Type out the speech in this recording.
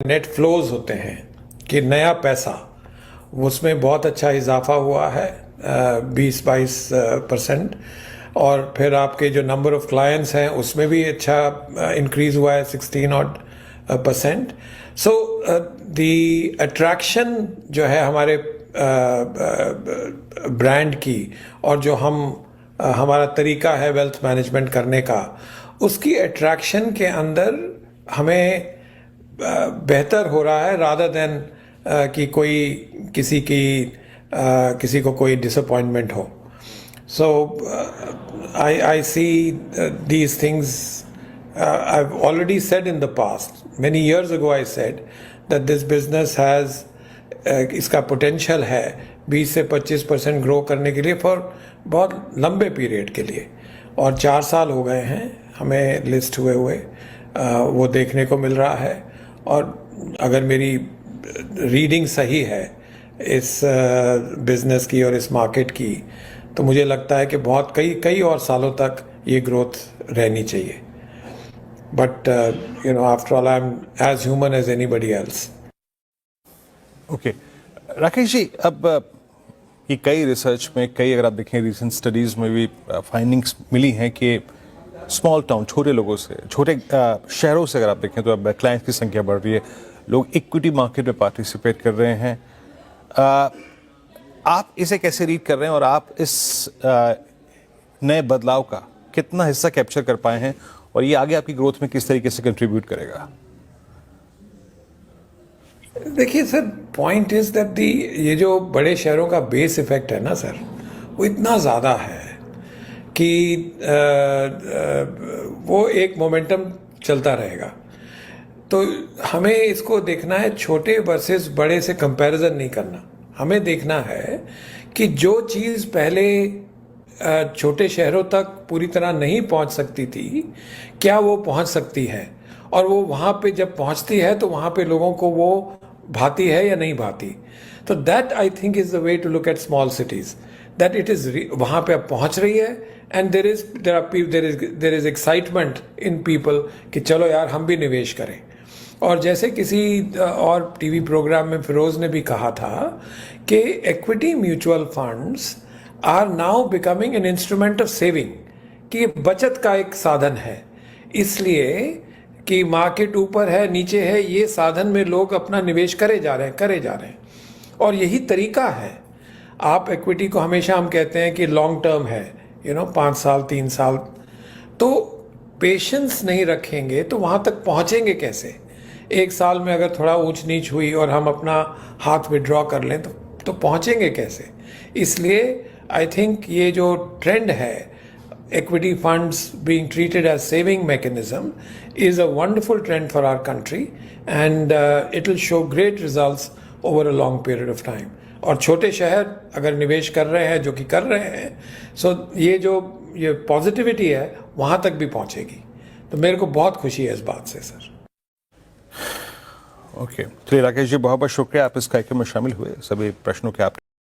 Net flows होते हैं कि नया पैसा, उसमें बहुत अच्छा इजाफा हुआ है 20-22%। और फिर आपके जो नंबर ऑफ क्लाइंट्स हैं उसमें भी अच्छा इंक्रीज हुआ है 16% सो द अट्रैक्शन जो है हमारे ब्रांड की और जो हमारा तरीका है वेल्थ मैनेजमेंट करने का, उसकी अट्रैक्शन के अंदर हमें बेहतर हो रहा है रादर देन कि किसी को कोई डिसअपॉइंटमेंट हो. So I see these things. I've already said in the past, many years ago I said that this business has इसका पोटेंशियल है 20 से 25% ग्रो करने के लिए फॉर बहुत लंबे पीरियड के लिए. और 4 साल हो गए हैं हमें लिस्ट हुए वो देखने को मिल रहा है. और अगर मेरी रीडिंग सही है इस बिजनेस की और इस मार्केट की, तो मुझे लगता है कि बहुत कई और सालों तक ये ग्रोथ रहनी चाहिए. But after all I am as human as anybody else. Okay Rakesh ji, अब ये कई रिसर्च में अगर आप देखें रिसेंट स्टडीज़ में भी फाइंडिंग्स मिली हैं कि स्मॉल टाउन, छोटे लोगों से, छोटे शहरों से अगर आप देखें तो अब क्लाइंट्स की संख्या बढ़ रही है, लोग इक्विटी मार्केट में पार्टिसिपेट कर रहे हैं. आप इसे कैसे रीड कर रहे हैं और आप इस नए बदलाव का कितना हिस्सा कैप्चर कर पाए हैं और ये आगे आपकी ग्रोथ में किस तरीके से कंट्रीब्यूट करेगा? देखिए सर, पॉइंट इज दैट ये जो बड़े शहरों का बेस इफेक्ट है ना सर, वो इतना ज़्यादा है कि वो एक मोमेंटम चलता रहेगा. तो हमें इसको देखना है, छोटे वर्सेस बड़े से कंपैरिजन नहीं करना. हमें देखना है कि जो चीज़ पहले छोटे शहरों तक पूरी तरह नहीं पहुंच सकती थी, क्या वो पहुंच सकती है, और वो वहाँ पे जब पहुंचती है तो वहाँ पे लोगों को वो भाती है या नहीं भाती. तो that I think is the way to look at small cities, that it is वहाँ पे अब पहुँच रही है and there is excitement in people कि चलो यार हम भी निवेश करें. और जैसे किसी और टीवी प्रोग्राम में फिरोज़ ने भी कहा था कि equity mutual funds are now becoming an instrument of saving, कि ये बचत का एक साधन है. इसलिए कि मार्केट ऊपर है नीचे है, ये साधन में लोग अपना निवेश करे जा रहे हैं. और यही तरीका है. आप इक्विटी को हमेशा हम कहते हैं कि लॉन्ग टर्म है, 5 साल 3 साल. तो पेशेंस नहीं रखेंगे तो वहाँ तक पहुँचेंगे कैसे? 1 साल में अगर थोड़ा ऊंच नीच हुई और हम अपना हाथ विड्रॉ कर लें तो पहुँचेंगे कैसे? इसलिए आई थिंक ये जो ट्रेंड है, equity funds being treated as saving mechanism, is a wonderful trend for our country, and it will show great results over a long period of time. और छोटे शहर अगर निवेश कर रहे हैं, जो कि कर रहे हैं, सो ये पॉजिटिविटी है वहाँ तक भी पहुँचेगी. तो मेरे को बहुत खुशी है इस बात से सर. ओके, चलिए राकेश जी, बहुत बहुत शुक्रिया, आप इस कार्यक्रम में शामिल हुए. सभी प्रश्नों के आप